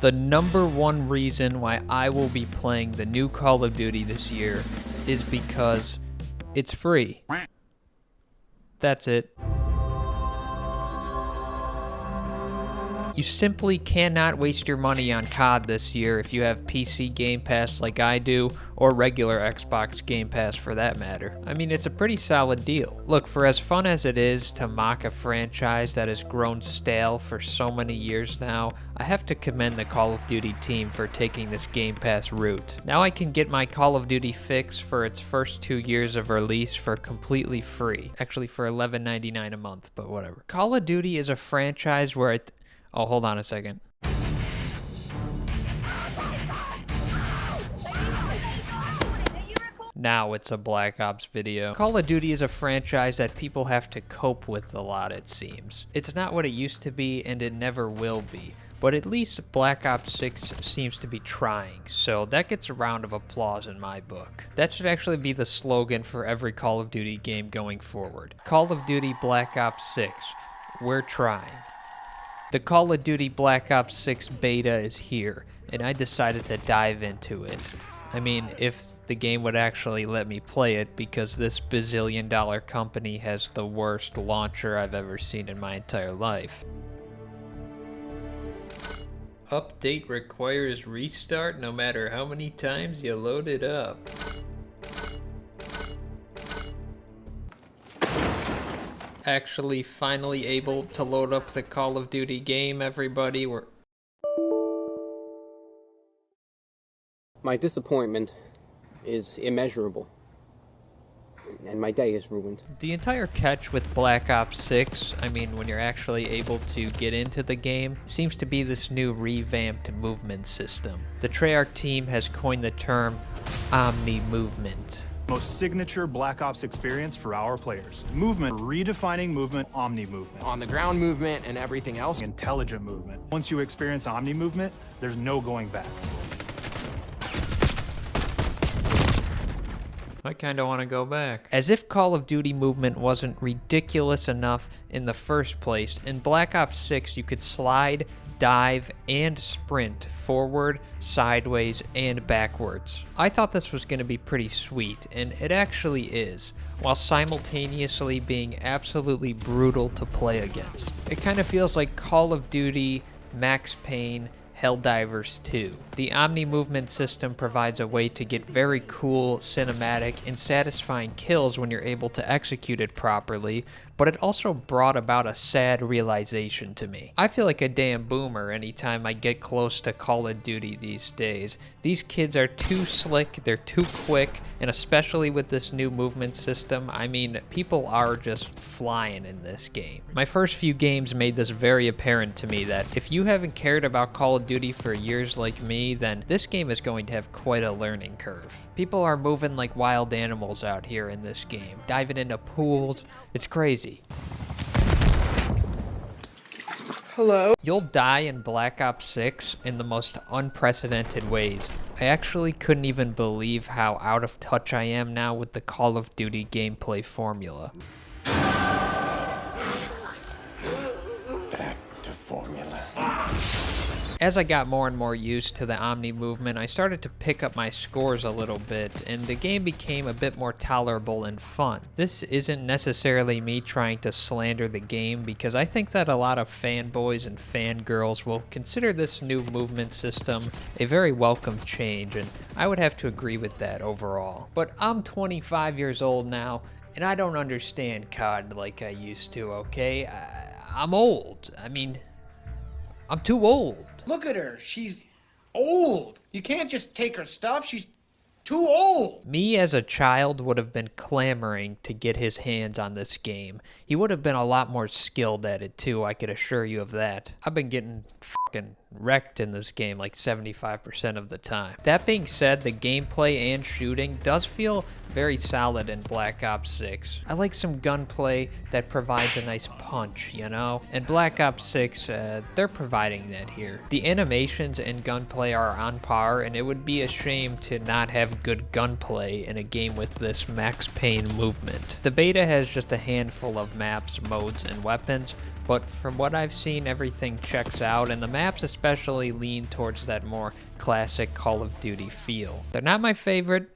The number one reason why I will be playing the new Call of Duty this year is because it's free. That's it. You simply cannot waste your money on COD this year if you have PC Game Pass like I do, or regular Xbox Game Pass for that matter. I mean, it's a pretty solid deal. Look, for as fun as it is to mock a franchise that has grown stale for so many years now, I have to commend the Call of Duty team for taking this Game Pass route. Now I can get my Call of Duty fix for its first 2 years of release for completely free. Actually for $11.99 a month, but whatever. Call of Duty is a franchise where Oh, hold on a second. Now it's a Black Ops video. Call of Duty is a franchise that people have to cope with a lot, it seems. It's not what it used to be, and it never will be. But at least Black Ops 6 seems to be trying, so that gets a round of applause in my book. That should actually be the slogan for every Call of Duty game going forward. Call of Duty Black Ops 6. We're trying. The Call of Duty Black Ops 6 beta is here, and I decided to dive into it. I mean, if the game would actually let me play it, because this bazillion-dollar company has the worst launcher I've ever seen in my entire life. Update requires restart no matter how many times you load it up. Actually finally able to load up the Call of Duty game, everybody. My disappointment is immeasurable, and my day is ruined. The entire catch with Black Ops 6, I mean when you're actually able to get into the game, seems to be this new revamped movement system. The Treyarch team has coined the term omni-movement. Most signature Black Ops experience for our players. Movement, redefining movement, omni-movement. On the ground movement and everything else. Intelligent movement. Once you experience omni-movement, there's no going back. I kinda wanna go back. As if Call of Duty movement wasn't ridiculous enough in the first place, in Black Ops 6 you could slide, dive, and sprint forward, sideways, and backwards. I thought this was going to be pretty sweet, and it actually is, while simultaneously being absolutely brutal to play against. It kind of feels like Call of Duty, Max Payne, Helldivers 2. The Omni-movement system provides a way to get very cool, cinematic, and satisfying kills when you're able to execute it properly, but it also brought about a sad realization to me. I feel like a damn boomer anytime I get close to Call of Duty these days. These kids are too slick, they're too quick, and especially with this new movement system, I mean, people are just flying in this game. My first few games made this very apparent to me that if you haven't cared about Call of Duty for years like me, then this game is going to have quite a learning curve. People are moving like wild animals out here in this game, diving into pools. It's crazy. Hello? You'll die in Black Ops 6 in the most unprecedented ways. I actually couldn't even believe how out of touch I am now with the Call of Duty gameplay formula. Back to formula. As I got more and more used to the Omni movement, I started to pick up my scores a little bit, and the game became a bit more tolerable and fun. This isn't necessarily me trying to slander the game, because I think that a lot of fanboys and fangirls will consider this new movement system a very welcome change, and I would have to agree with that overall. But I'm 25 years old now, and I don't understand COD like I used to, okay? I'm old. I mean, I'm too old. Look at her. She's old. You can't just take her stuff. She's too old. Me as a child would have been clamoring to get his hands on this game. He would have been a lot more skilled at it too, I could assure you of that. I've been getting fucking wrecked in this game like 75% of the time. That being said, the gameplay and shooting does feel very solid in Black Ops 6. I like some gunplay that provides a nice punch, you know? And Black Ops 6, they're providing that here. The animations and gunplay are on par, and it would be a shame to not have good gunplay in a game with this Max Payne movement. The beta has just a handful of maps, modes, and weapons, but from what I've seen, everything checks out, and the maps especially lean towards that more classic Call of Duty feel. They're not my favorite,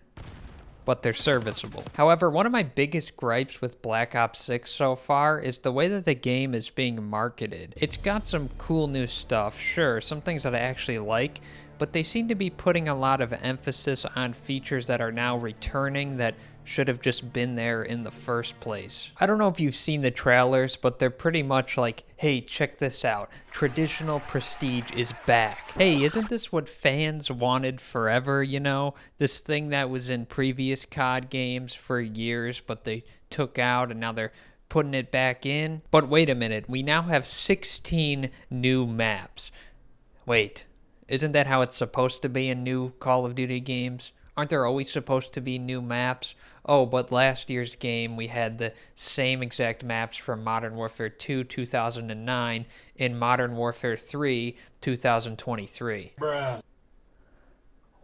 but they're serviceable. However, one of my biggest gripes with Black Ops 6 so far is the way that the game is being marketed. It's got some cool new stuff, sure, some things that I actually like, but they seem to be putting a lot of emphasis on features that are now returning that should have just been there in the first place. I don't know if you've seen the trailers, but they're pretty much like, hey, check this out. Traditional Prestige is back. Hey, isn't this what fans wanted forever, you know? This thing that was in previous COD games for years, but they took out and now they're putting it back in. But wait a minute, we now have 16 new maps. Wait, isn't that how it's supposed to be in new Call of Duty games? Aren't there always supposed to be new maps? Oh, but last year's game, we had the same exact maps from Modern Warfare 2, 2009, in Modern Warfare 3, 2023. Bruh.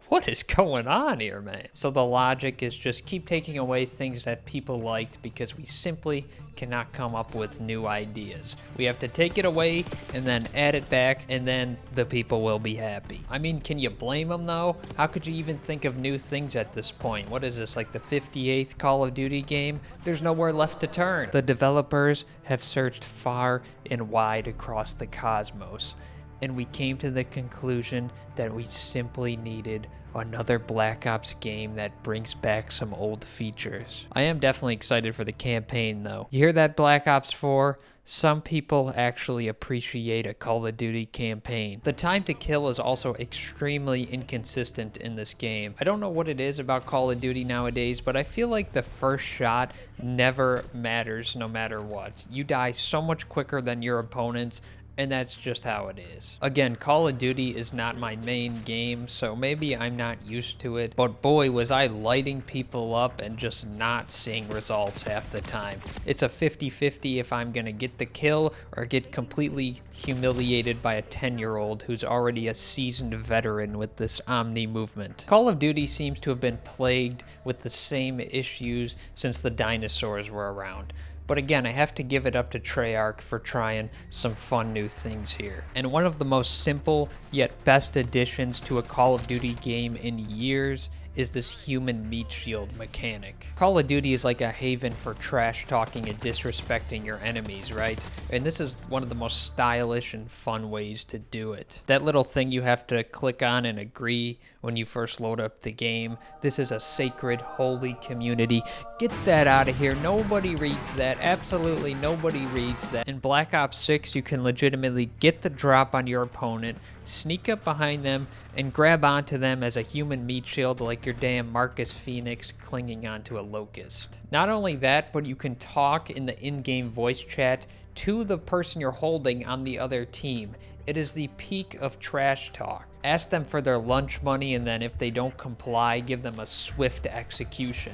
What is going on here, man? So the logic is just keep taking away things that people liked because we simply cannot come up with new ideas. We have to take it away and then add it back, and then the people will be happy. I mean, can you blame them though? How could you even think of new things at this point? What is this, like the 58th Call of Duty game? There's nowhere left to turn. The developers have searched far and wide across the cosmos, and we came to the conclusion that we simply needed another Black Ops game that brings back some old features. I am definitely excited for the campaign though. You hear that, Black Ops 4? Some people actually appreciate a Call of Duty campaign. The time to kill is also extremely inconsistent in this game. I don't know what it is about Call of Duty nowadays, but I feel like the first shot never matters no matter what. You die so much quicker than your opponents, and that's just how it is. Again, Call of Duty is not my main game, so maybe I'm not used to it, but boy, was I lighting people up and just not seeing results half the time. It's a 50-50 if I'm gonna get the kill or get completely humiliated by a 10-year-old who's already a seasoned veteran with this Omni movement. Call of Duty seems to have been plagued with the same issues since the dinosaurs were around. But again, I have to give it up to Treyarch for trying some fun new things here. And one of the most simple yet best additions to a Call of Duty game in years is this human meat shield mechanic. Call of Duty is like a haven for trash talking and disrespecting your enemies, right? And this is one of the most stylish and fun ways to do it. That little thing you have to click on and agree when you first load up the game. This is a sacred, holy community. Get that out of here. Nobody reads that. Absolutely nobody reads that. In Black Ops 6, you can legitimately get the drop on your opponent, sneak up behind them, and grab onto them as a human meat shield like your damn Marcus Phoenix clinging onto a locust. Not only that, but you can talk in the in-game voice chat to the person you're holding on the other team. It is the peak of trash talk. Ask them for their lunch money, and then if they don't comply, give them a swift execution.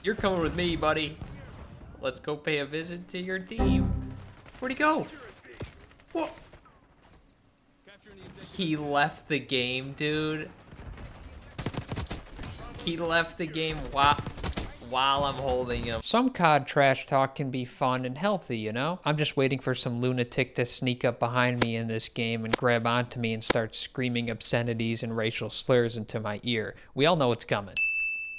You're coming with me, buddy. Let's go pay a visit to your team. Where'd he go? What? He left the game, dude. He left the game while I'm holding him. Some COD trash talk can be fun and healthy, you know? I'm just waiting for some lunatic to sneak up behind me in this game and grab onto me and start screaming obscenities and racial slurs into my ear. We all know what's coming.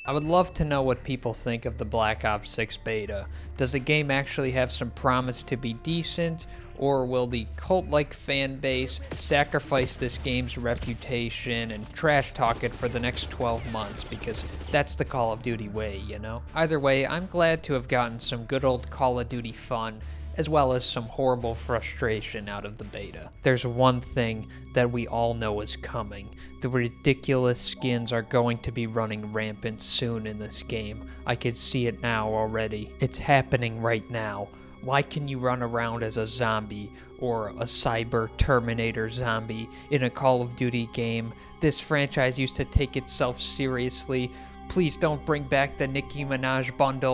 I would love to know what people think of the Black Ops 6 beta. Does the game actually have some promise to be decent, or will the cult-like fan base sacrifice this game's reputation and trash talk it for the next 12 months, because that's the Call of Duty way, you know? Either way, I'm glad to have gotten some good old Call of Duty fun, as well as some horrible frustration out of the beta. There's one thing that we all know is coming. The ridiculous skins are going to be running rampant soon in this game. I can see it now already. It's happening right now. Why can you run around as a zombie or a cyber Terminator zombie in a Call of Duty game? This franchise used to take itself seriously. Please don't bring back the Nicki Minaj bundle.